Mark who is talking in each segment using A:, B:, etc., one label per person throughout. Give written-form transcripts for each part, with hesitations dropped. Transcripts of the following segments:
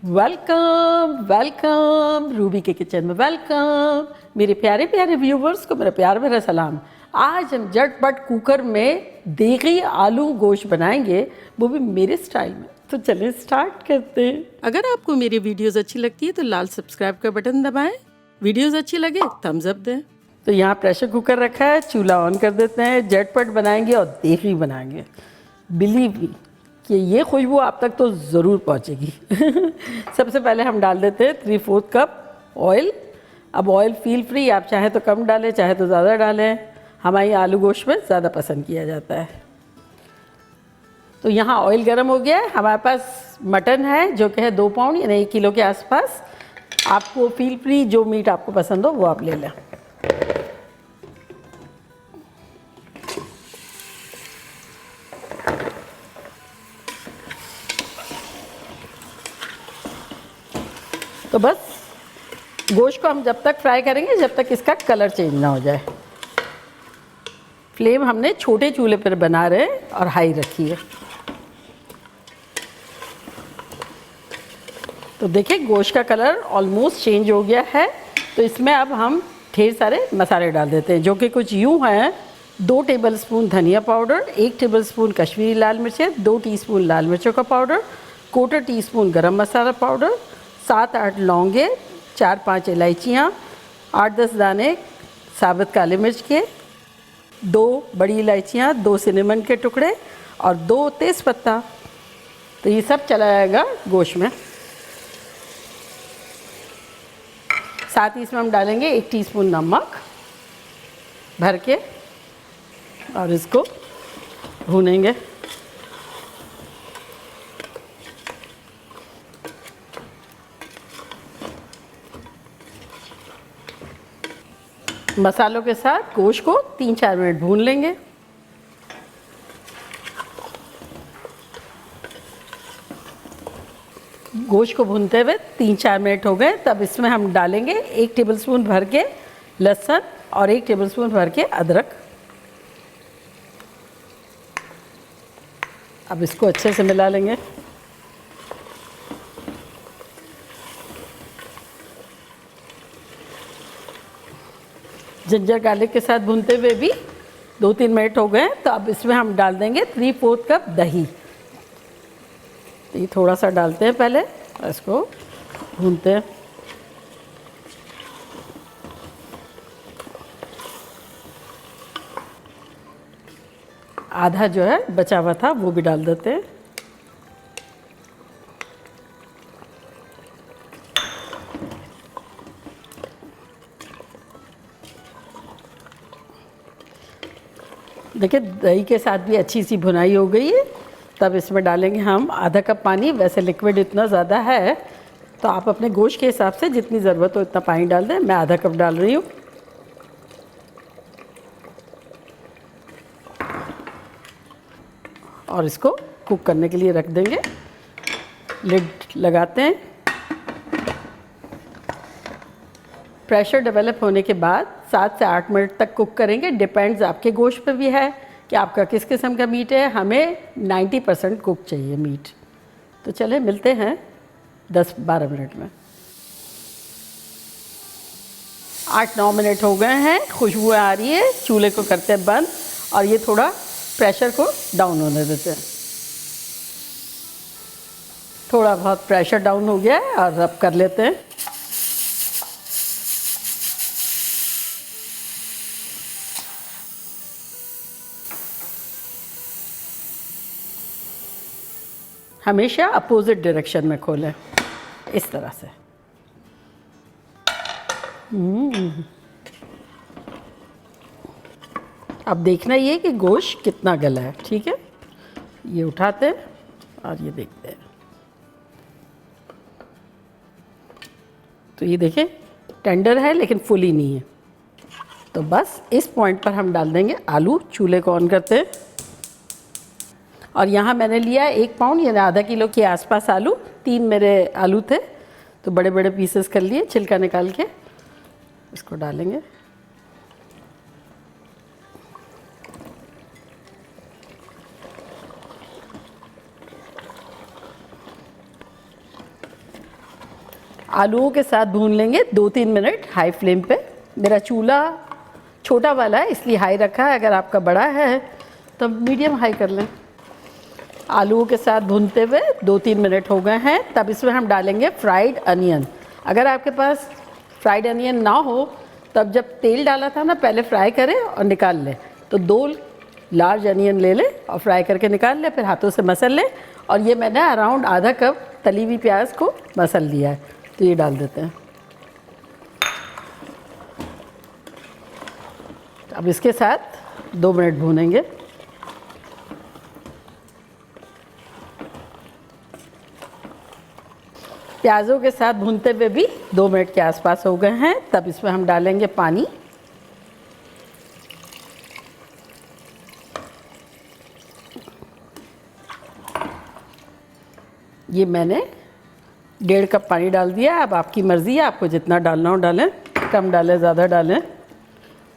A: Welcome welcome Ruby के kitchen में welcome. मेरे प्यारे प्यारे व्यूवर्स को मेरा प्यार भरा सलाम। आज हम झटपट कुकर में देगी आलू गोश्त बनाएंगे, वो भी मेरे स्टाइल में। तो चलें स्टार्ट करते हैं। अगर आपको मेरी वीडियोस अच्छी लगती है तो लाल सब्सक्राइब का बटन दबाएं, वीडियोस अच्छी लगे थम्स अप दें। तो यहाँ प्रेशर कुकर रखा है, चूल्हा ऑन कर देते हैं। झटपट बनाएंगे और देगी बनाएंगे। बिलीव मी कि ये खुशबू आप तक तो ज़रूर पहुंचेगी। सबसे पहले हम डाल देते हैं 3/4 कप ऑयल। अब ऑयल फील फ्री, आप चाहे तो कम डालें चाहे तो ज़्यादा डालें। हमारी आलू गोश्त में ज़्यादा पसंद किया जाता है। तो यहाँ ऑयल गर्म हो गया है। हमारे पास मटन है जो कि है 2 पाउंड यानी 1 किलो के आसपास। आपको फील फ्री जो मीट आपको पसंद हो वो आप ले लें। तो बस गोश्त को हम जब तक फ्राई करेंगे जब तक इसका कलर चेंज ना हो जाए। फ्लेम हमने छोटे चूल्हे पर बना रहे हैं और हाई रखी है। तो देखिए गोश्त का कलर ऑलमोस्ट चेंज हो गया है। तो इसमें अब हम ढेर सारे मसाले डाल देते हैं जो कि कुछ यूँ हैं। 2 टेबलस्पून धनिया पाउडर, 1 टेबलस्पून कश्मीरी लाल मिर्चें, 2 टीस्पून लाल मिर्चों का पाउडर, 1/4 टीस्पून गरम मसाला पाउडर, 7-8 लौंगे, 4-5 इलायचियाँ, 8-10 दाने साबुत काले मिर्च के, 2 बड़ी इलायचियाँ, 2 सिनेमन के टुकड़े और 2 तेज़पत्ता। तो ये सब चला जाएगा गोश्त में। साथ ही इसमें हम डालेंगे 1 टीस्पून नमक भर के और इसको भूनेंगे। मसालों के साथ गोश्त को 3-4 मिनट भून लेंगे। गोश्त को भूनते हुए 3-4 मिनट हो गए। तब इसमें हम डालेंगे 1 टेबलस्पून भर के लहसुन और 1 टेबलस्पून भर के अदरक। अब इसको अच्छे से मिला लेंगे। जिंजर गार्लिक के साथ भूनते हुए भी 2-3 मिनट हो गए। तो अब इसमें हम डाल देंगे 3/4 कप दही। तो ये थोड़ा सा डालते हैं पहले और इसको भूनते हैं। आधा जो है बचा हुआ था वो भी डाल देते हैं। देखिए दही के साथ भी अच्छी सी भुनाई हो गई है। तब इसमें डालेंगे हम आधा कप पानी। वैसे लिक्विड इतना ज़्यादा है तो आप अपने गोश्त के हिसाब से जितनी ज़रूरत हो इतना पानी डाल दें। मैं आधा कप डाल रही हूँ। और इसको कुक करने के लिए रख देंगे। लिड लगाते हैं। प्रेशर डेवलप होने के बाद 7 से 8 मिनट तक कुक करेंगे। डिपेंड्स आपके गोश्त पे भी है कि आपका किस किस्म का मीट है। हमें 90% कुक चाहिए मीट। तो चले मिलते हैं 10-12 मिनट में। 8-9 मिनट हो गए हैं। खुशबू आ रही है। चूल्हे को करते हैं बंद और ये थोड़ा प्रेशर को डाउन होने देते हैं। थोड़ा बहुत प्रेशर डाउन हो गया है और अब कर लेते हैं। हमेशा अपोजिट डायरेक्शन में खोलें इस तरह से। अब देखना ये कि गोश्त कितना गला है। ठीक है, ये उठाते हैं और ये देखते हैं। तो ये देखें टेंडर है लेकिन फुली नहीं है। तो बस इस पॉइंट पर हम डाल देंगे आलू। चूल्हे को ऑन करते हैं और यहाँ मैंने लिया 1 पाउंड यानी आधा किलो के आसपास आलू। 3 मेरे आलू थे तो बड़े बड़े पीसेस कर लिए छिलका निकाल के। इसको डालेंगे। आलूओं के साथ भून लेंगे 2-3 मिनट हाई फ्लेम पे। मेरा चूल्हा छोटा वाला है इसलिए हाई रखा है, अगर आपका बड़ा है तो मीडियम हाई कर लें। आलूओं के साथ भूनते हुए 2-3 मिनट हो गए हैं। तब इसमें हम डालेंगे फ्राइड अनियन। अगर आपके पास फ्राइड अनियन ना हो तब जब तेल डाला था ना पहले फ्राई करें और निकाल लें। तो 2 लार्ज अनियन ले लें और फ्राई करके निकाल लें, फिर हाथों से मसल लें। और ये मैंने अराउंड आधा कप तली हुई प्याज को मसल लिया है, तो ये डाल देते हैं। अब इसके साथ 2 मिनट भूनेंगे। प्याज़ों के साथ भूनते हुए भी 2 मिनट के आसपास हो गए हैं। तब इसमें हम डालेंगे पानी। ये मैंने 1.5 कप पानी डाल दिया। अब आपकी मर्ज़ी है, आपको जितना डालना हो डालें, कम डालें ज़्यादा डालें।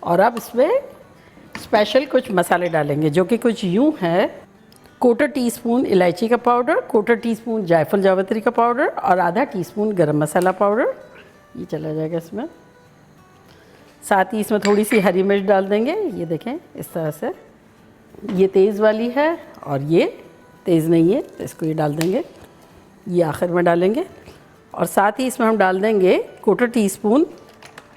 A: और अब इसमें स्पेशल कुछ मसाले डालेंगे जो कि कुछ यूँ है। 1/4 टीस्पून इलायची का पाउडर, 1/4 टीस्पून जायफल जावित्री का पाउडर और आधा टीस्पून गरम मसाला पाउडर, ये चला जाएगा इसमें। साथ ही इसमें थोड़ी सी हरी मिर्च डाल देंगे, ये देखें इस तरह से। ये तेज़ वाली है और ये तेज़ नहीं है, तो इसको ये डाल देंगे, ये आखिर में डालेंगे। और साथ ही इसमें हम डाल देंगे 1/4 टीस्पून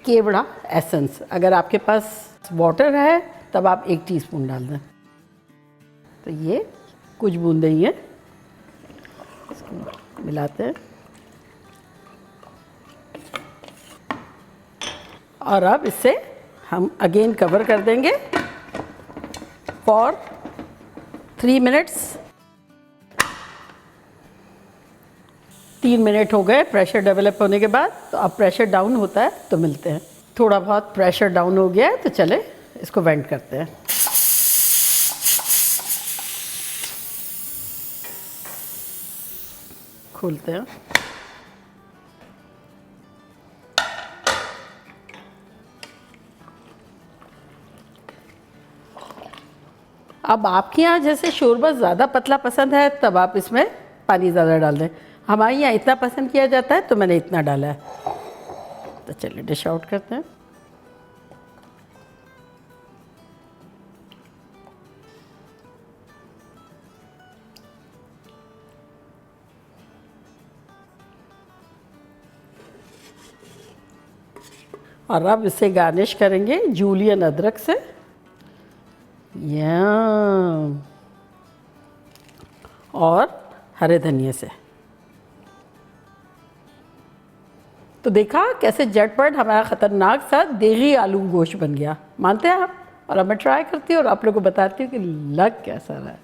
A: केवड़ा एसेंस। अगर आपके पास वाटर है तब आप 1 टीस्पून डाल दें। तो ये कुछ बूंदें ही हैं, इसको मिलाते हैं। और अब इससे हम अगेन कवर कर देंगे फॉर 3 मिनट्स। 3 मिनट हो गए प्रेशर डेवलप होने के बाद। तो अब प्रेशर डाउन होता है तो मिलते हैं। थोड़ा बहुत प्रेशर डाउन हो गया है तो चले इसको वेंट करते हैं। खोलते हैं। अब आपके यहाँ जैसे शोरबा ज़्यादा पतला पसंद है तब आप इसमें पानी ज़्यादा डाल दें। हमारे यहाँ इतना पसंद किया जाता है तो मैंने इतना डाला है। तो चलिए डिश आउट करते हैं। और अब इसे गार्निश करेंगे जूलियन अदरक से। यम। और हरे धनिए से। तो देखा कैसे झटपट हमारा ख़तरनाक सा देगी आलू गोश्त बन गया। मानते हैं आप? और अब मैं ट्राई करती हूँ और आप लोगों को बताती हूँ कि लग कैसा रहा है।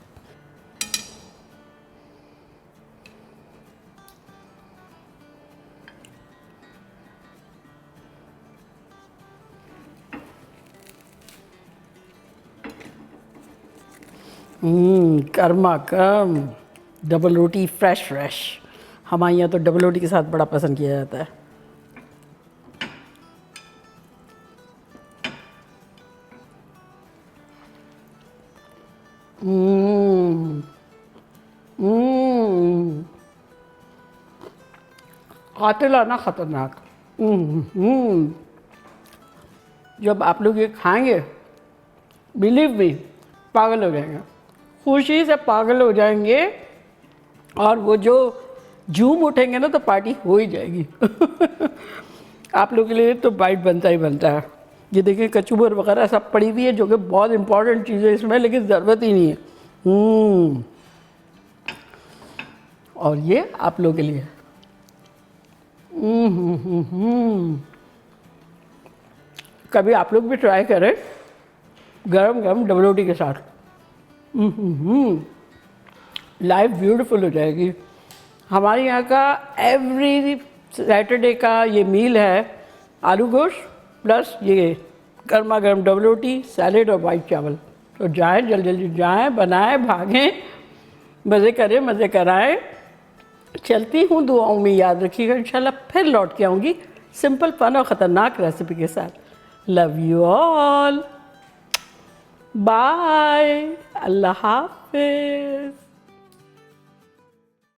A: कर्मा कर्म डबल रोटी फ्रेश। हमारे यहाँ तो डबल रोटी के साथ बड़ा पसंद किया जाता है। कातिल ना खतरनाक। जब आप लोग ये खाएंगे बिलीव मी पागल हो जाएंगे, खुशी से पागल हो जाएंगे। और वो जो झूम उठेंगे ना तो पार्टी हो ही जाएगी। आप लोगों के लिए तो बाइट बनता ही बनता है। ये देखिए कचूबर वगैरह सब पड़ी हुई है जो कि बहुत इंपॉर्टेंट चीज़ है इसमें, लेकिन ज़रूरत ही नहीं है। और ये आप लोगों के लिए। कभी आप लोग भी ट्राई करें गरम गरम डबल रोटी के साथ। लाइफ ब्यूटीफुल हो जाएगी। हमारे यहाँ का एवरी सैटरडे का ये मील है आलू गोश्त प्लस ये गर्मा गर्म डबल रोटी, सैलेड और वाइट चावल। तो जाएं, जल्दी जल्दी जाएं, बनाएं, भागें, मज़े करें, मज़े कराएं। चलती हूँ, दुआओं में याद रखिएगा। इंशाल्लाह फिर लौट के आऊँगी सिंपल फन और ख़तरनाक रेसिपी के साथ। लव यू ऑल, बाय, अल्लाह हाफिज़।